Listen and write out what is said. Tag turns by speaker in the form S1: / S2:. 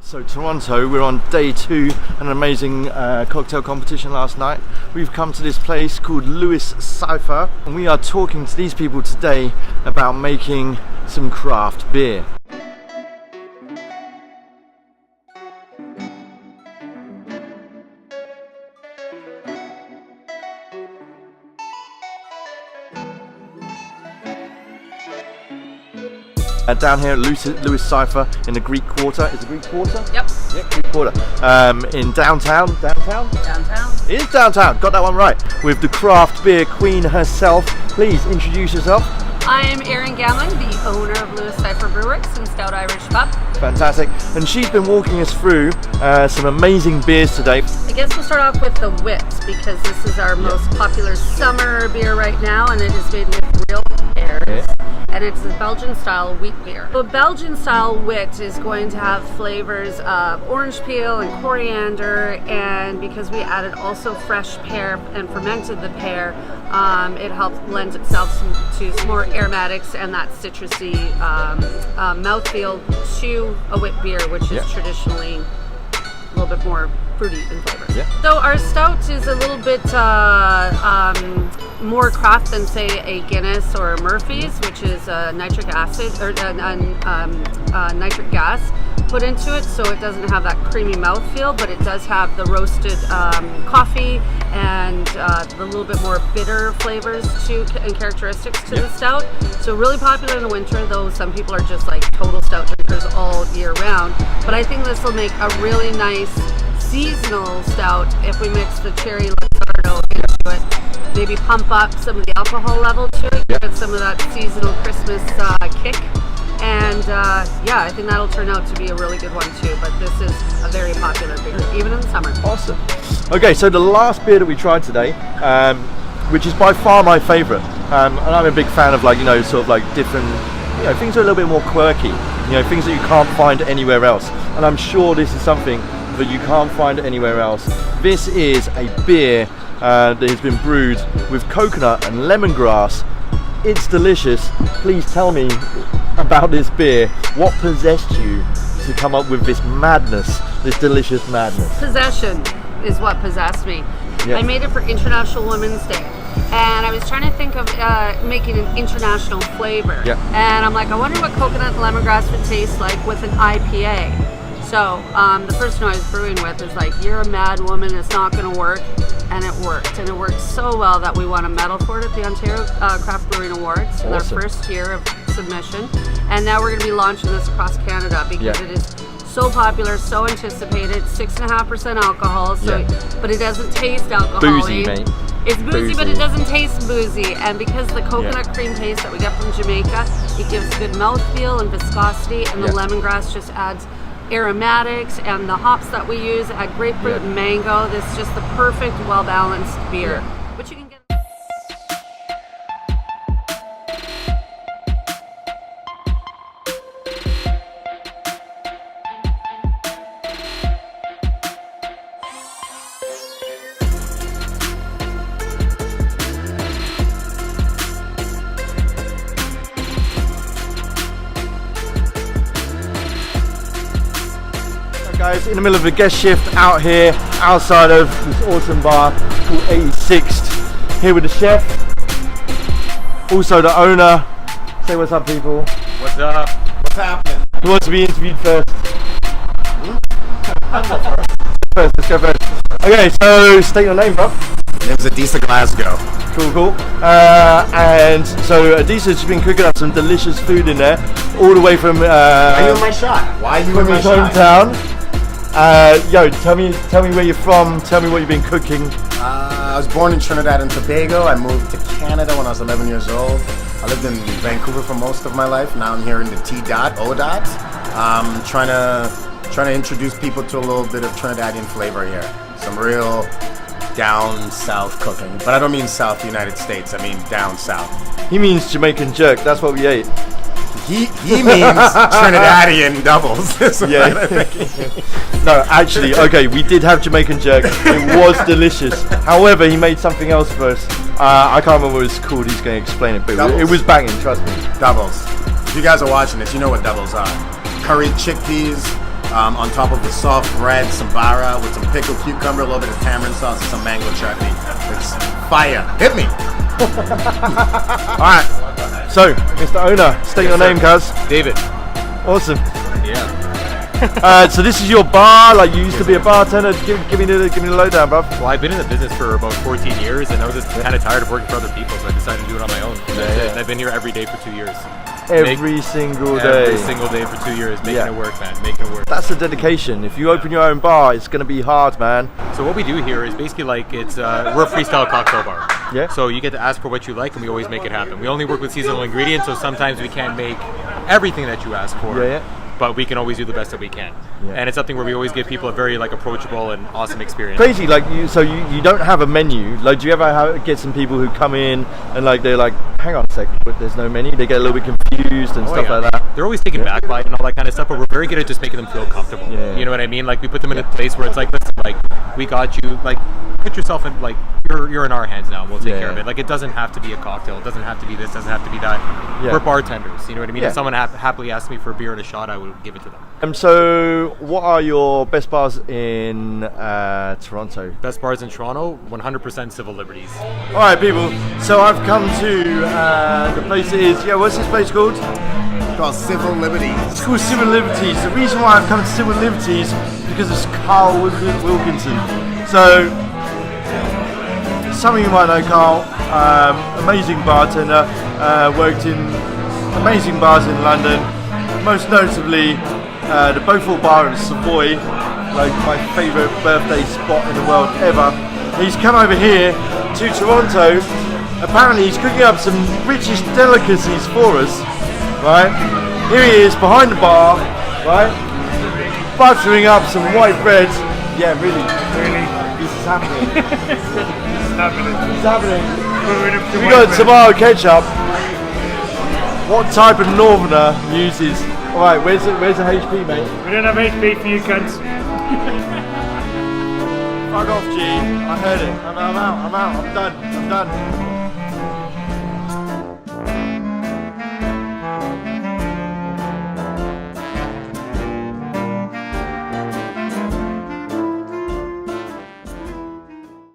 S1: So Toronto, we're on day 2, an amazing cocktail competition last night. We've come to this place called Lewis Cypher and we are talking to these people today about making some craft beer. Down here at Lewis Cypher in the Greek Quarter. Is it Greek Quarter?
S2: Yep.
S1: Yeah, Greek Quarter. In downtown. Downtown?
S2: Downtown.
S1: It is downtown. Got that one right. With the craft beer queen herself. Please introduce yourself.
S2: I am Erin Gamling, the owner of Lewis Cypher Brewery and Stout Irish Pub.
S1: Fantastic. And she's been walking us through some amazing beers today.
S2: I guess we'll start off with the Wit because this is our most popular summer beer right now, and it is made with real pears. Yeah. And it's a Belgian style wheat beer. The Belgian style wit is going to have flavors of orange peel and coriander, and because we added also fresh pear and fermented the pear, it helps lend itself to some more aromatics and that citrusy mouthfeel to a wit beer, which is traditionally a little bit more fruity in flavor. Yeah. So our stout is a little bit more craft than say a Guinness or a Murphy's, which is nitric acid or nitric gas put into it, so it doesn't have that creamy mouthfeel, but it does have the roasted coffee and the little bit more bitter flavors and characteristics to the stout. So really popular in the winter, though some people are just like total stout drinkers all year round. But I think this will make a really nice seasonal stout if we mix the cherry Luxardo into it. Maybe pump up some of the alcohol level to it, give it some of that seasonal Christmas kick. And I think that'll turn out to be a really good one too. But this is a very popular beer, even in the summer.
S1: Awesome. Okay, so the last beer that we tried today, which is by far my favourite, and I'm a big fan of sort of different, things that are a little bit more quirky, things that you can't find anywhere else. And I'm sure this is something that you can't find anywhere else. This is a beer that has been brewed with coconut and lemongrass. It's delicious. Please tell me about this beer. What possessed you to come up with this madness, this delicious madness?
S2: Possession is what possessed me. Yeah. I made it for International Women's Day, and I was trying to think of making an international flavor. Yeah. And I'm like, I wonder what coconut and lemongrass would taste like with an IPA. So the person I was brewing with is like, you're a mad woman, it's not going to work. And it worked. And it worked so well that we won a medal for it at the Ontario Craft Brewing Awards in our first year of submission. And now we're going to be launching this across Canada because it is so popular, so anticipated, 6.5% alcohol, but it doesn't taste alcoholic.
S1: Boozy, mate.
S2: It's boozy, but it doesn't taste boozy. And because the coconut cream taste that we get from Jamaica, it gives good mouthfeel and viscosity, and the lemongrass just adds aromatics, and the hops that we use add grapefruit and mango. This is just the perfect, well-balanced beer, which you can get.
S1: Guys, in the middle of a guest shift out here outside of this awesome bar called 86th, here with the chef, also the owner. Say what's up, people.
S3: What's up? What's happening?
S1: Who wants to be interviewed first? Let's go first. Okay, so state your name, bro.
S3: My name's Adisa Glasgow.
S1: Cool. And so Adisa's been cooking up some delicious food in there, all the way from
S3: Why are you in my shot? Why are you in my shot?
S1: Hometown. Tell me where you're from. Tell me what you've been cooking.
S3: I was born in Trinidad and Tobago. I moved to Canada when I was 11 years old. I lived in Vancouver for most of my life. Now I'm here in the O dot. Trying to introduce people to a little bit of Trinidadian flavor here. Some real down south cooking, but I don't mean South United States. I mean down south.
S1: He means Jamaican jerk. That's what we ate.
S3: He means Trinidadian doubles.
S1: No, actually, okay, we did have Jamaican jerk. It was delicious. However, he made something else for us. I can't remember what it's called. He's going to explain it, but it was banging, trust me.
S3: Doubles. If you guys are watching this, you know what doubles are. Curried chickpeas, on top of the soft bread, some bara with some pickled cucumber, a little bit of tamarind sauce, and some mango chutney. It's fire. Hit me.
S1: Alright, so Mr. Owner, state your name, cuz.
S4: David.
S1: Awesome.
S4: Yeah.
S1: So this is your bar, like you used to be a bartender. Give me the lowdown, bruv.
S4: Well, I've been in the business for about 14 years, and I was just kind of tired of working for other people, so I decided to do it on my own. And I've been here every day for 2 years.
S1: Every single
S4: Every single day for 2 years, making it work, man. Making it work.
S1: That's the dedication. If you open your own bar, it's going to be hard, man.
S4: So what we do here is basically like we're a freestyle cocktail bar.
S1: Yeah.
S4: So you get to ask for what you like, and we always make it happen. We only work with seasonal ingredients, so sometimes we can't make everything that you ask for.
S1: Yeah.
S4: But we can always do the best that we can.
S1: Yeah.
S4: And it's something where we always give people a very like approachable and awesome experience.
S1: Crazy, like you don't have a menu. Like, do you ever get some people who come in and like they're like, hang on a sec, but there's no menu? They get a little bit confused and stuff like that.
S4: They're always taken back by it and all that kind of stuff, but we're very good at just making them feel comfortable.
S1: Yeah.
S4: You know what I mean? Like we put them in a place where it's like, listen, like we got you. Like put yourself in like you're in our hands now, and we'll take care of it. Like it doesn't have to be a cocktail. It doesn't have to be this. Doesn't have to be that.
S1: Yeah.
S4: We're bartenders. You know what I mean?
S1: Yeah.
S4: If someone happily asked me for a beer and a shot, I would give it to them.
S1: So what are your best bars in Toronto?
S4: Best bars in Toronto, 100% Civil Liberties.
S1: All right, people. So I've come to the place is what's this place called?
S3: It's called Civil Liberties.
S1: It's called Civil Liberties. The reason why I've come to Civil Liberties is because it's Carl Wilkinson. So some of you might know Carl, amazing bartender, worked in amazing bars in London, most notably the Beaufort Bar in Savoy, like my favourite birthday spot in the world ever. He's come over here to Toronto. Apparently he's cooking up some British delicacies for us, right? Here he is behind the bar, right? Buttering up some white bread. Yeah, really. This is happening. It's happening. We got tomato ketchup. What type of northerner uses? Alright, where's the HP, mate?
S5: We don't have HP for you cunts.
S1: Fuck off, G. I heard it. I'm out. I'm done.